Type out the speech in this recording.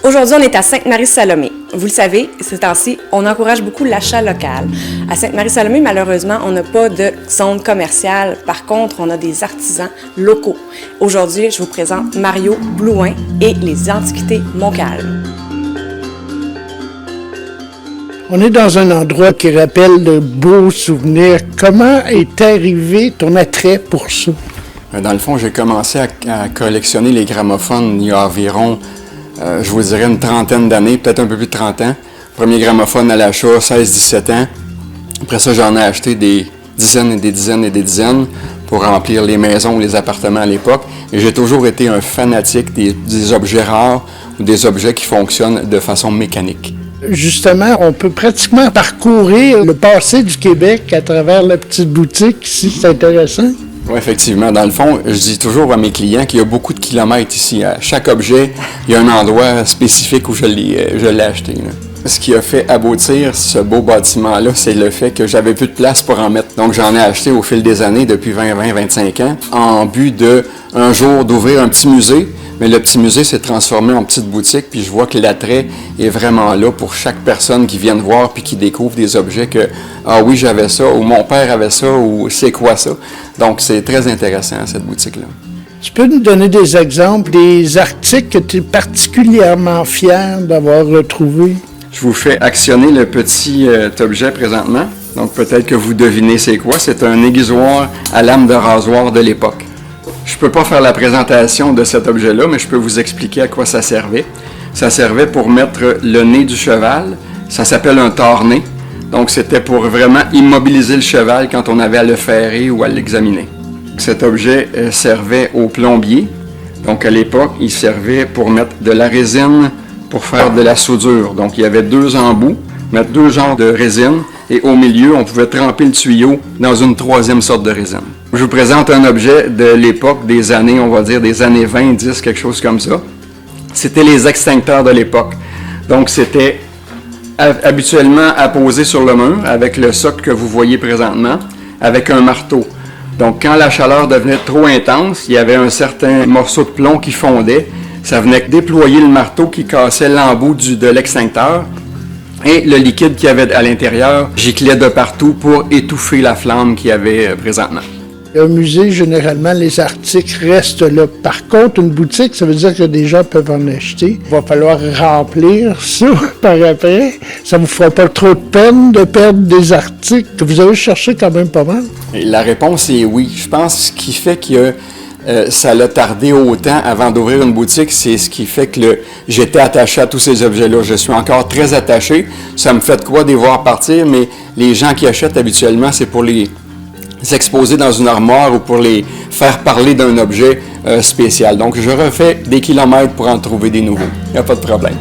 Aujourd'hui, on est à Sainte-Marie-Salomé. Vous le savez, ces temps-ci, on encourage beaucoup l'achat local. À Sainte-Marie-Salomé, malheureusement, on n'a pas de zone commerciale. Par contre, on a des artisans locaux. Aujourd'hui, je vous présente Mario Blouin et les Antiquités Montcalm. On est dans un endroit qui rappelle de beaux souvenirs. Comment est arrivé ton attrait pour ça? Dans le fond, j'ai commencé à collectionner les gramophones il y a environ, je vous dirais, une trentaine d'années, peut-être un peu plus de 30 ans. Premier gramophone à l'achat, 16-17 ans. Après ça, j'en ai acheté des dizaines et des dizaines et des dizaines pour remplir les maisons ou les appartements à l'époque. Et j'ai toujours été un fanatique des objets rares ou des objets qui fonctionnent de façon mécanique. Justement, on peut pratiquement parcourir le passé du Québec à travers la petite boutique ici. C'est intéressant. Oui, effectivement. Dans le fond, je dis toujours à mes clients qu'il y a beaucoup de kilomètres ici. À chaque objet, il y a un endroit spécifique où je l'ai acheté. Là. Ce qui a fait aboutir ce beau bâtiment-là, c'est le fait que j'avais plus de place pour en mettre. Donc, j'en ai acheté au fil des années, depuis 20-25 ans, en but de, un jour, d'ouvrir un petit musée. Mais le petit musée s'est transformé en petite boutique, puis je vois que l'attrait est vraiment là pour chaque personne qui vient voir puis qui découvre des objets que « Ah oui, j'avais ça » ou « Mon père avait ça » ou « C'est quoi ça ?» Donc, c'est très intéressant, cette boutique-là. Tu peux nous donner des exemples, des articles que tu es particulièrement fier d'avoir retrouvés? Je vous fais actionner le petit objet présentement. Donc, peut-être que vous devinez c'est quoi. C'est un aiguisoir à lame de rasoir de l'époque. Je ne peux pas faire la présentation de cet objet-là, mais je peux vous expliquer à quoi ça servait. Ça servait pour mettre le nez du cheval. Ça s'appelle un tort-nez. Donc, c'était pour vraiment immobiliser le cheval quand on avait à le ferrer ou à l'examiner. Cet objet servait au plombier. Donc, à l'époque, il servait pour mettre de la résine pour faire de la soudure. Donc, il y avait deux embouts, mettre deux genres de résine, et au milieu, on pouvait tremper le tuyau dans une troisième sorte de résine. Je vous présente un objet de l'époque, des années, on va dire des années 20, 10, quelque chose comme ça. C'était les extincteurs de l'époque. Donc, c'était habituellement apposé sur le mur, avec le socle que vous voyez présentement, avec un marteau. Donc, quand la chaleur devenait trop intense, il y avait un certain morceau de plomb qui fondait. Ça venait déployer le marteau qui cassait l'embout de l'extincteur. Et le liquide qu'il y avait à l'intérieur giclait de partout pour étouffer la flamme qu'il y avait présentement. Un musée, généralement, les articles restent là. Par contre, une boutique, ça veut dire que des gens peuvent en acheter. Il va falloir remplir ça par après. Ça vous fera pas trop de peine de perdre des articles que vous avez cherché quand même pas mal? Et la réponse est oui. Je pense que ce qui fait que ça l'a tardé autant avant d'ouvrir une boutique, c'est ce qui fait que j'étais attaché à tous ces objets-là. Je suis encore très attaché. Ça me fait de quoi de les voir partir, mais les gens qui achètent habituellement, c'est pour les exposer dans une armoire ou pour les faire parler d'un objet spécial. Donc, je refais des kilomètres pour en trouver des nouveaux. Il n'y a pas de problème.